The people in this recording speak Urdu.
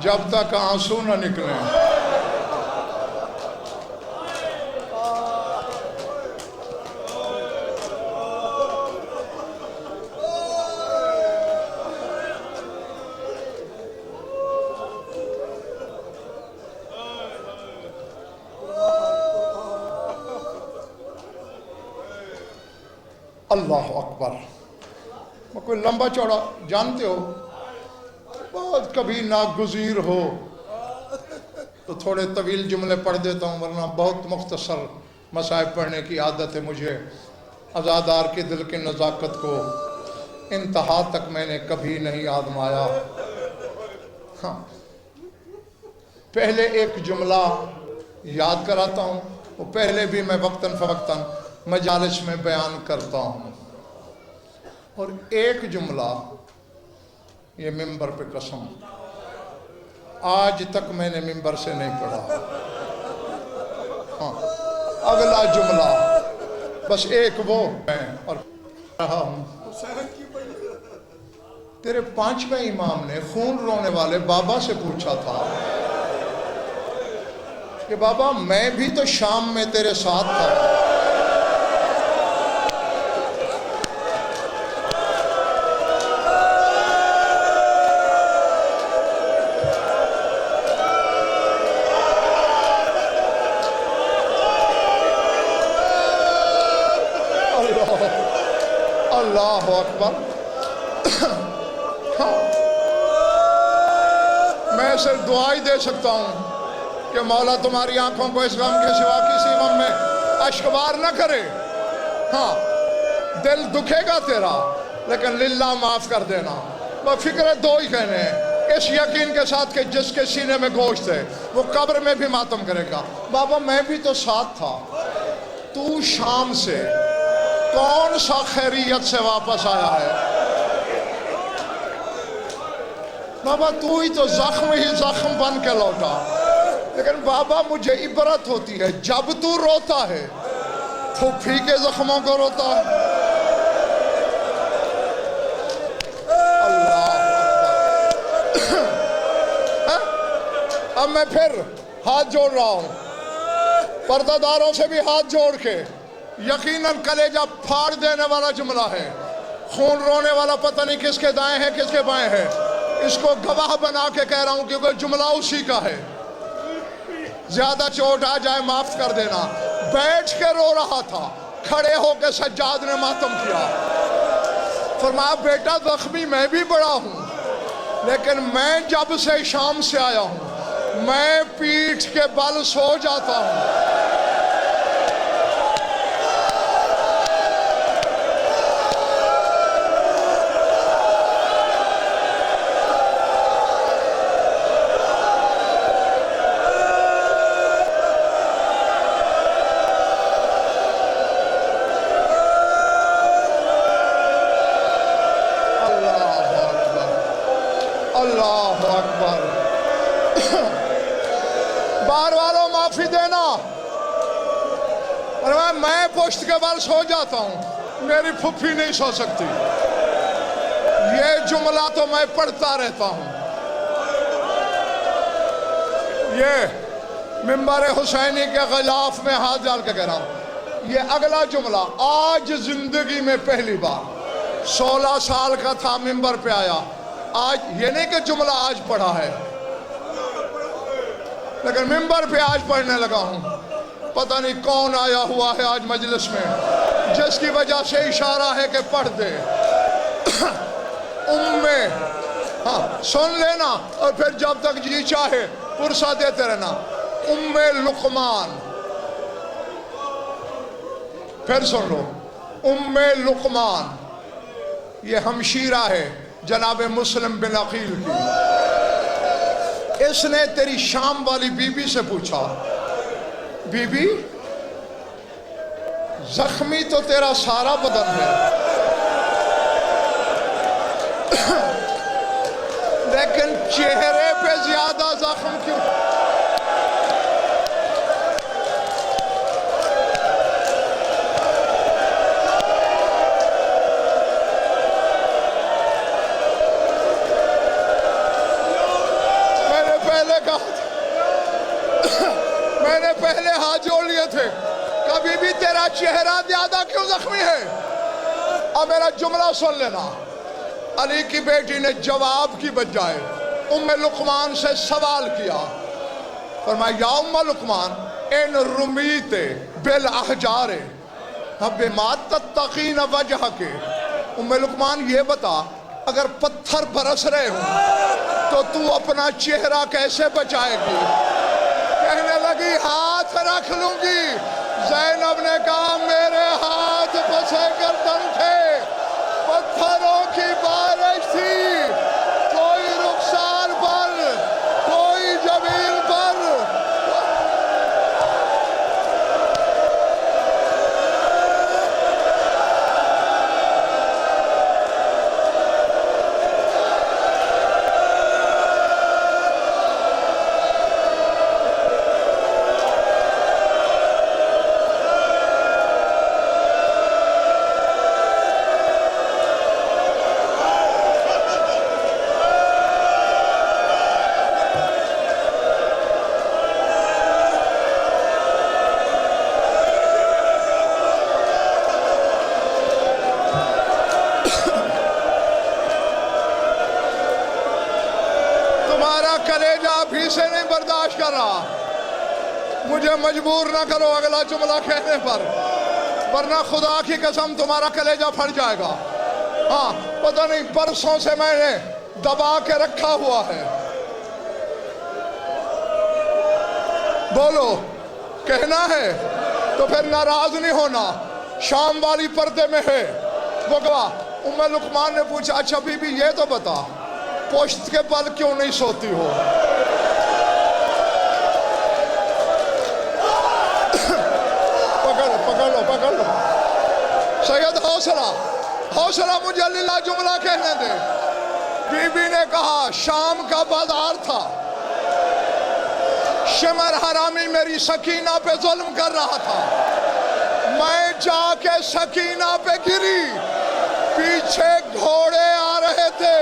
جب تک آنسو نہ نکلیں۔ اللہ اکبر۔ وہ کوئی لمبا چوڑا جانتے ہو، بہت کبھی ناگزیر ہو تو تھوڑے طویل جملے پڑھ دیتا ہوں، ورنہ بہت مختصر مصائب پڑھنے کی عادت ہے مجھے۔ عزادار کے دل کی نزاکت کو انتہا تک میں نے کبھی نہیں آزمایا۔ ہاں، پہلے ایک جملہ یاد کراتا ہوں، وہ پہلے بھی میں وقتاً فوقتاً مجالس میں بیان کرتا ہوں، اور ایک جملہ یہ ممبر پہ قسم آج تک میں نے ممبر سے نہیں پڑھا۔ ہاں، اگلا جملہ بس ایک وہ میں اور رہا ہوں۔ تیرے پانچویں امام نے خون رونے والے بابا سے پوچھا تھا کہ بابا میں بھی تو شام میں تیرے ساتھ تھا، اللہ اکبر۔ میں صرف دعا ہی دے سکتا ہوں کہ مولا تمہاری آنکھوں کو اس غم کے سوا کسی غم میں اشکبار نہ کرے۔ ہاں، دل دکھے گا تیرا، لیکن للہ معاف کر دینا۔ وہ فکر دو ہی کہنے ہیں، اس یقین کے ساتھ کہ جس کے سینے میں گوشت ہے وہ قبر میں بھی ماتم کرے گا۔ بابا میں بھی تو ساتھ تھا، تو شام سے کون سا خیریت سے واپس آیا ہے؟ بابا تو ہی تو زخم ہی زخم بن کے لوٹا، لیکن بابا مجھے عبرت ہوتی ہے جب تو روتا ہے، پھوپھی کے زخموں کو روتا ہے۔ اللہ اکبر۔ اب میں پھر ہاتھ جوڑ رہا ہوں، پردہ داروں سے بھی ہاتھ جوڑ کے، یقیناً کلیجہ پھاڑ دینے والا جملہ ہے، خون رونے والا پتہ نہیں کس کے دائیں ہے کس کے بائیں ہے، اس کو گواہ بنا کے کہہ رہا ہوں کیونکہ جملہ اسی کا ہے۔ زیادہ چوٹ آ جائے معاف کر دینا۔ بیٹھ کے رو رہا تھا، کھڑے ہو کے سجاد نے ماتم کیا، فرمایا بیٹا زخمی میں بھی بڑا ہوں، لیکن میں جب سے شام سے آیا ہوں میں پیٹھ کے بل سو جاتا ہوں۔ اللہ اکبر۔ بار والوں معافی دینا، میں پشت کے بل سو جاتا ہوں، میری پھپھی نہیں سو سکتی۔ یہ جملہ تو میں پڑھتا رہتا ہوں۔ یہ ممبر حسینی کے غلاف میں ہاتھ ڈال کے کہہ رہا ہوں، یہ اگلا جملہ آج زندگی میں پہلی بار، 16 سال کا تھا ممبر پہ آیا، آج یہ نہیں کہ جملہ آج پڑھا ہے، لیکن ممبر پہ آج پڑھنے لگا ہوں۔ پتہ نہیں کون آیا ہوا ہے آج مجلس میں جس کی وجہ سے اشارہ ہے کہ پڑھ دے۔ ہاں سن لینا، اور پھر جب تک جی چاہے پرسہ دیتے رہنا۔ لقمان، پھر سن لو، لقمان یہ ہمشیرہ ہے جناب مسلم بن عقیل کی۔ اس نے تیری شام والی بی بی سے پوچھا، بی بی زخمی تو تیرا سارا بدن ہے، لیکن چہرے پہ زیادہ زخم کیوں؟ پہلے کہا تھا، میں نے پہلے ہاتھ جوڑ لیے تھے، کبھی بھی تیرا چہرہ زیادہ کیوں زخمی ہے؟ اب میرا جملہ سن لینا۔ علی کی بیٹی نے جواب کی بجائے ام لقمان سے سوال کیا، فرمایا یا ام لقمان ان رمیت بالاحجار بما تتقین وجہ کے، ام لقمان یہ بتا اگر پتھر برس رہے ہوں تو اپنا چہرہ کیسے بچائے گی؟ کہنے لگی ہاتھ رکھ لوں گی۔ زینب نے کہا میرے ہاتھ پسے گردن تھے، پتھروں کی بارش تھی، کوئی رخسار پر، کوئی جبین پر۔ کلیجہ ابھی سے نہیں برداشت کر رہا، مجھے مجبور نہ کرو اگلا جملہ کہنے پر، ورنہ خدا کی قسم تمہارا کلیجہ پھٹ جائے گا۔ ہاں پتہ نہیں برسوں سے میں نے دبا کے رکھا ہوا ہے۔ بولو کہنا ہے تو پھر ناراض نہیں ہونا۔ شام والی پردے میں ہے وہ گواہ۔ ام لقمان نے پوچھا اچھا بی بی یہ تو بتا پشت کے بل کیوں نہیں سوتی ہو؟ پکڑ لو سید، حوصلہ مجھے اللہ جملہ کہنے دے۔ بی بی نے کہا شام کا بازار تھا، شمر حرامی میری سکینہ پہ ظلم کر رہا تھا، میں جا کے سکینہ پہ گری، پیچھے گھوڑے آ رہے تھے،